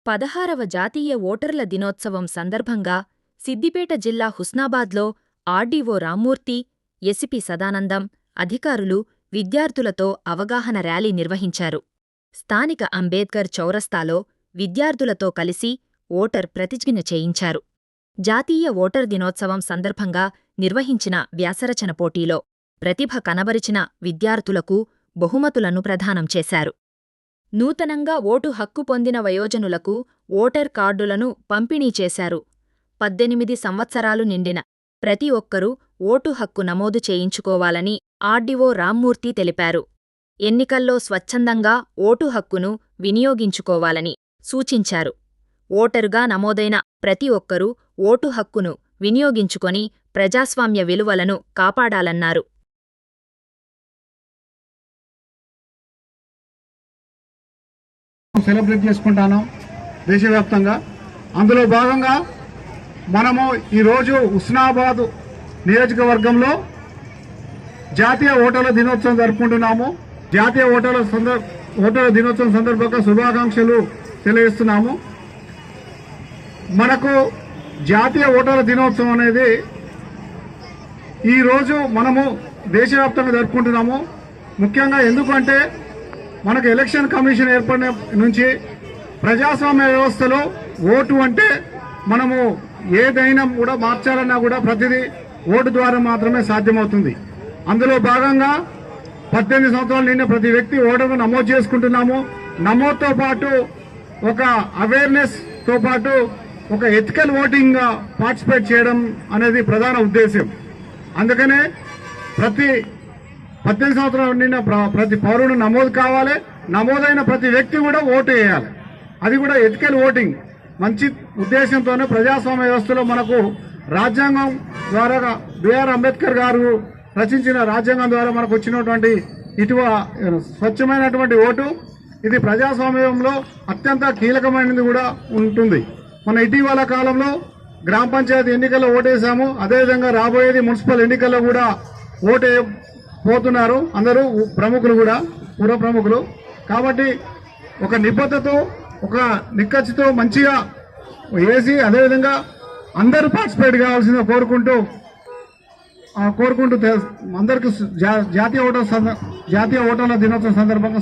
16వ జాతీయ ఓటర్ల దినోత్సవం సందర్భంగా సిద్దిపేట జిల్లా హుస్నాబాద్లో ఆర్డీఓ రామ్మూర్తి, ఎసిపి సదానందం, అధికారులు విద్యార్థులతో అవగాహన ర్యాలీ నిర్వహించారు. స్థానిక అంబేద్కర్ చౌరస్తాలో విద్యార్థులతో కలిసి ఓటర్ ప్రతిజ్ఞ చేయించారు. జాతీయ ఓటర్ దినోత్సవం సందర్భంగా నిర్వహించిన వ్యాసరచన పోటీలో ప్రతిభ కనబరిచిన విద్యార్థులకు బహుమతులను ప్రదానం చేశారు. నూతనంగా ఓటు హక్కు పొందిన వయోజనులకు ఓటర్ కార్డులను పంపిణీ చేశారు. 18 సంవత్సరాలు నిండిన ప్రతి ఒక్కరూ ఓటు హక్కు నమోదు చేయించుకోవాలని ఆర్డీఓ రామ్మూర్తి తెలిపారు. ఎన్నికల్లో స్వచ్ఛందంగా ఓటు హక్కును వినియోగించుకోవాలని సూచించారు. ఓటరుగా నమోదైన ప్రతి ఒక్కరూ ఓటు హక్కును వినియోగించుకొని ప్రజాస్వామ్య విలువలను కాపాడాలన్నారు. సెలబ్రేట్ చేసుకుంటాను దేశవ్యాప్తంగా. అందులో భాగంగా మనము ఈరోజు హుస్నాబాద్ నియోజకవర్గంలో జాతీయ ఓటర్ల దినోత్సవం జరుపుకుంటున్నాము. జాతీయ ఓటర్ల దినోత్సవం సందర్భంగా శుభాకాంక్షలు తెలియజేస్తున్నాము. మనకు జాతీయ ఓటర్ల దినోత్సవం అనేది ఈరోజు మనము దేశవ్యాప్తంగా జరుపుకుంటున్నాము. ముఖ్యంగా ఎందుకంటే మనకు ఎలక్షన్ కమిషన్ ఏర్పడిన నుంచి ప్రజాస్వామ్య వ్యవస్థలో ఓటు అంటే మనము ఏదైనా కూడా మార్చాలన్నా కూడా ప్రతిదీ ఓటు ద్వారా మాత్రమే సాధ్యమవుతుంది. అందులో భాగంగా 18 సంవత్సరాలు నిండిన ప్రతి వ్యక్తి ఓటర్ను నమోదు చేసుకుంటున్నాము. నమోదుతో పాటు ఒక అవేర్నెస్ తో పాటు ఒక ఎథికల్ ఓటింగ్ గా పార్టిసిపేట్ చేయడం అనేది ప్రధాన ఉద్దేశం. అందుకనే ప్రతి 18 సంవత్సరాలు నిండిన ప్రతి పౌరుడు నమోదు కావాలి. నమోదైన ప్రతి వ్యక్తి కూడా ఓటు వేయాలి. అది కూడా ఎథికల్ ఓటింగ్ మంచి ఉద్దేశంతోనే ప్రజాస్వామ్య వ్యవస్థలో మనకు రాజ్యాంగం ద్వారా బిఆర్ అంబేద్కర్ గారు రచించిన రాజ్యాంగం ద్వారా మనకు వచ్చినటువంటి స్వచ్ఛమైనటువంటి ఓటు ఇది ప్రజాస్వామ్యంలో అత్యంత కీలకమైనది కూడా ఉంటుంది. మన ఇటీవల కాలంలో గ్రామ పంచాయతీ ఎన్నికల్లో ఓటేశాము. అదేవిధంగా రాబోయేది మున్సిపల్ ఎన్నికల్లో కూడా ఓటు పోతున్నారు అందరూ ప్రముఖులు కూడా, పూర్వ ప్రముఖులు. కాబట్టి ఒక నిబద్ధతతో ఒక నిక్కచ్చితో మంచిగా వేసి అదేవిధంగా అందరూ పార్టిసిపేట్ కావాల్సిందిగా కోరుకుంటూ అందరికీ జాతీయ ఓటర్ల దినోత్సవం సందర్భంగా